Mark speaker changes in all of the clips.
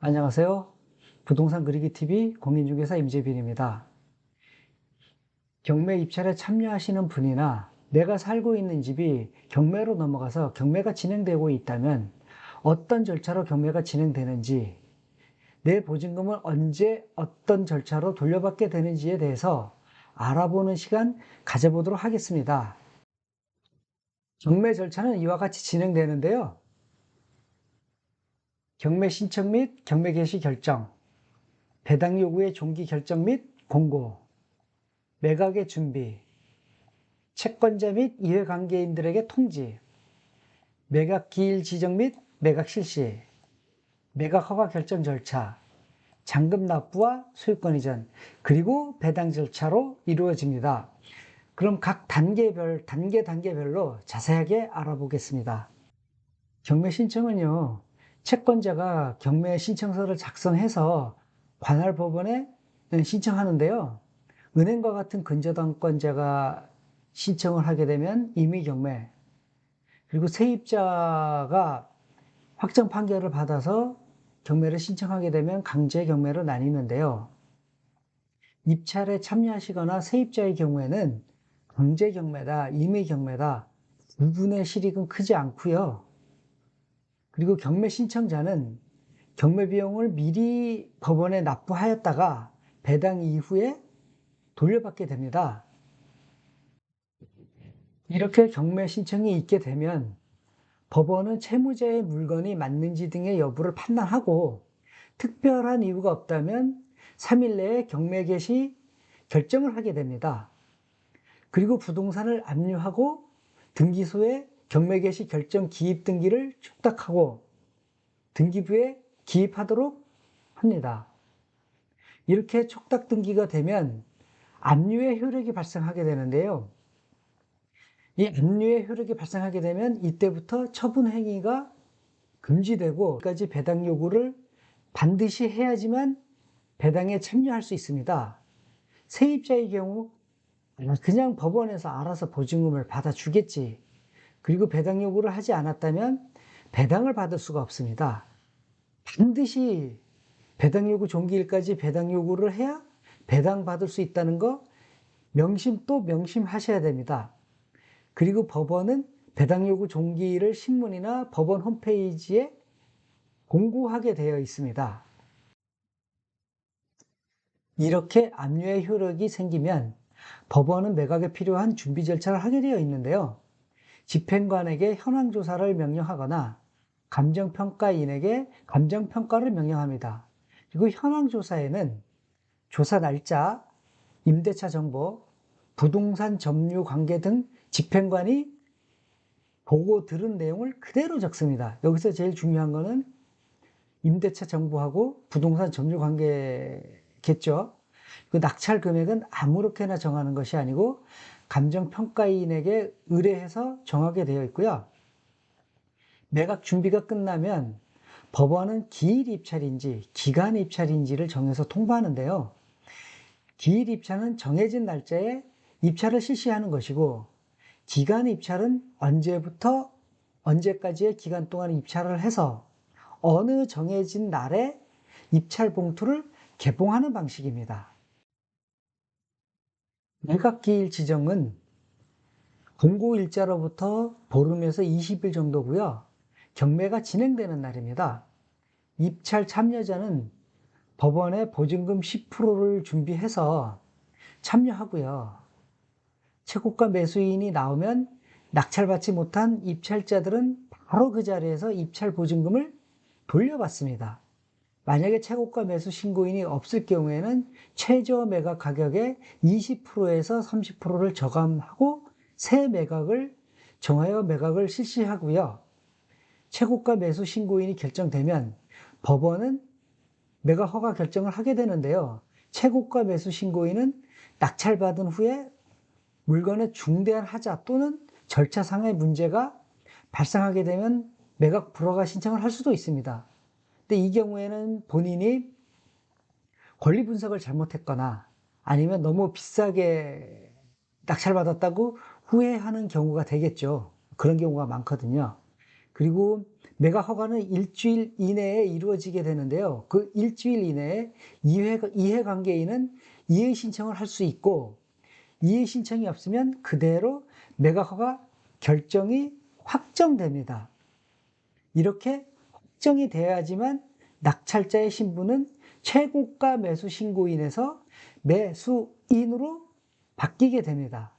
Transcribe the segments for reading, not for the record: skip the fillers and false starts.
Speaker 1: 안녕하세요. 부동산 그리기 TV 공인중개사 임재빈입니다. 경매 입찰에 참여하시는 분이나 내가 살고 있는 집이 경매로 넘어가서 경매가 진행되고 있다면 어떤 절차로 경매가 진행되는지, 내 보증금을 언제 어떤 절차로 돌려받게 되는지에 대해서 알아보는 시간 가져보도록 하겠습니다. 경매 절차는 이와 같이 진행되는데요. 경매 신청 및 경매 개시 결정, 배당 요구의 종기 결정 및 공고, 매각의 준비, 채권자 및 이해관계인들에게 통지, 매각 기일 지정 및 매각 실시, 매각 허가 결정 절차, 잔금 납부와 소유권 이전, 그리고 배당 절차로 이루어집니다. 그럼 각 단계별로 자세하게 알아보겠습니다. 경매 신청은요, 채권자가 경매 신청서를 작성해서 관할 법원에 신청하는데요. 은행과 같은 근저당권자가 신청을 하게 되면 임의경매, 그리고 세입자가 확정 판결을 받아서 경매를 신청하게 되면 강제경매로 나뉘는데요. 입찰에 참여하시거나 세입자의 경우에는 강제경매다, 임의경매다 구분의 실익은 크지 않고요. 그리고 경매 신청자는 경매 비용을 미리 법원에 납부하였다가 배당 이후에 돌려받게 됩니다. 이렇게 경매 신청이 있게 되면 법원은 채무자의 물건이 맞는지 등의 여부를 판단하고 특별한 이유가 없다면 3일 내에 경매 개시 결정을 하게 됩니다. 그리고 부동산을 압류하고 등기소에 경매 개시 결정 기입 등기를 촉탁하고 등기부에 기입하도록 합니다. 이렇게 촉탁 등기가 되면 압류의 효력이 발생하게 되는데요. 이 압류의 효력이 발생하게 되면 이때부터 처분 행위가 금지되고 까지 배당 요구를 반드시 해야지만 배당에 참여할 수 있습니다. 세입자의 경우 그냥 법원에서 알아서 보증금을 받아주겠지. 그리고 배당 요구를 하지 않았다면 배당을 받을 수가 없습니다. 반드시 배당 요구 종기일까지 배당 요구를 해야 배당 받을 수 있다는 거 또 명심하셔야 됩니다. 그리고 법원은 배당 요구 종기일을 신문이나 법원 홈페이지에 공고하게 되어 있습니다. 이렇게 압류의 효력이 생기면 법원은 매각에 필요한 준비 절차를 하게 되어 있는데요. 집행관에게 현황조사를 명령하거나 감정평가인에게 감정평가를 명령합니다. 그리고 현황조사에는 조사 날짜, 임대차 정보, 부동산 점유 관계 등 집행관이 보고 들은 내용을 그대로 적습니다. 여기서 제일 중요한 거는 임대차 정보하고 부동산 점유 관계겠죠. 그 낙찰 금액은 아무렇게나 정하는 것이 아니고 감정평가인에게 의뢰해서 정하게 되어 있고요. 매각 준비가 끝나면 법원은 기일 입찰인지 기간 입찰인지를 정해서 통보하는데요. 기일 입찰은 정해진 날짜에 입찰을 실시하는 것이고 기간 입찰은 언제부터 언제까지의 기간 동안 입찰을 해서 어느 정해진 날에 입찰 봉투를 개봉하는 방식입니다. 매각기일 지정은 공고일자로부터 보름에서 20일 정도고요. 경매가 진행되는 날입니다. 입찰 참여자는 법원에 보증금 10%를 준비해서 참여하고요. 채권가 매수인이 나오면 낙찰받지 못한 입찰자들은 바로 그 자리에서 입찰 보증금을 돌려받습니다. 만약에 채권가 매수 신고인이 없을 경우에는 최저 매각 가격의 20%에서 30%를 저감하고 새 매각을 정하여 매각을 실시하고요. 채권가 매수 신고인이 결정되면 법원은 매각 허가 결정을 하게 되는데요. 채권가 매수 신고인은 낙찰받은 후에 물건의 중대한 하자 또는 절차상의 문제가 발생하게 되면 매각 불허가 신청을 할 수도 있습니다. 근데 이 경우에는 본인이 권리 분석을 잘못했거나 아니면 너무 비싸게 낙찰받았다고 후회하는 경우가 되겠죠. 그런 경우가 많거든요. 그리고 매각 허가는 일주일 이내에 이루어지게 되는데요. 그 일주일 이내에 이해관계인은 이의 신청을 할 수 있고, 이의 신청이 없으면 그대로 매각 허가 결정이 확정됩니다. 이렇게 확정이 돼야지만 낙찰자의 신분은 최고가 매수 신고인에서 매수인으로 바뀌게 됩니다.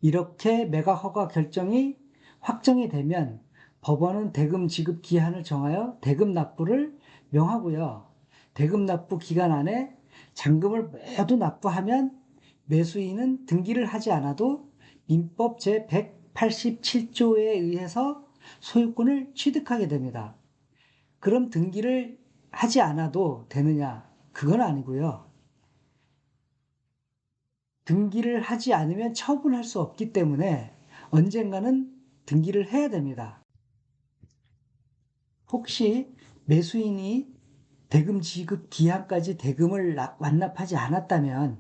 Speaker 1: 이렇게 매각 허가 결정이 확정이 되면 법원은 대금 지급 기한을 정하여 대금 납부를 명하고요. 대금 납부 기간 안에 잔금을 모두 납부하면 매수인은 등기를 하지 않아도 민법 제187조에 의해서 소유권을 취득하게 됩니다. 그럼 등기를 하지 않아도 되느냐? 그건 아니고요. 등기를 하지 않으면 처분할 수 없기 때문에 언젠가는 등기를 해야 됩니다. 혹시 매수인이 대금 지급 기한까지 대금을 완납하지 않았다면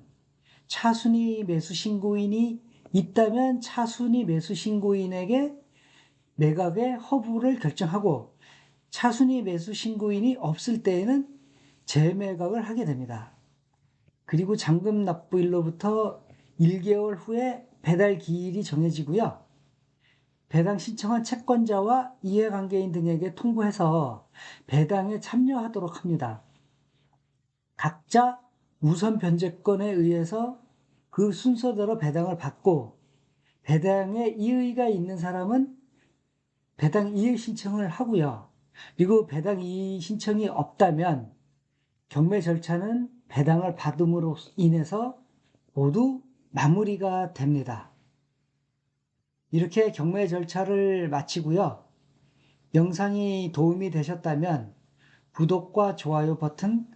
Speaker 1: 차순위 매수 신고인이 있다면 차순위 매수 신고인에게 매각의 허브를 결정하고 차순위 매수 신고인이 없을 때에는 재매각을 하게 됩니다. 그리고 잔금 납부일로부터 1개월 후에 배달 기일이 정해지고요. 배당 신청한 채권자와 이해관계인 등에게 통보해서 배당에 참여하도록 합니다. 각자 우선 변제권에 의해서 그 순서대로 배당을 받고 배당에 이의가 있는 사람은 배당 이의 신청을 하고요. 그리고 배당 이의 신청이 없다면 경매 절차는 배당을 받음으로 인해서 모두 마무리가 됩니다. 이렇게 경매 절차를 마치고요. 영상이 도움이 되셨다면 구독과 좋아요 버튼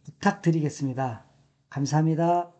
Speaker 1: 부탁드리겠습니다. 감사합니다.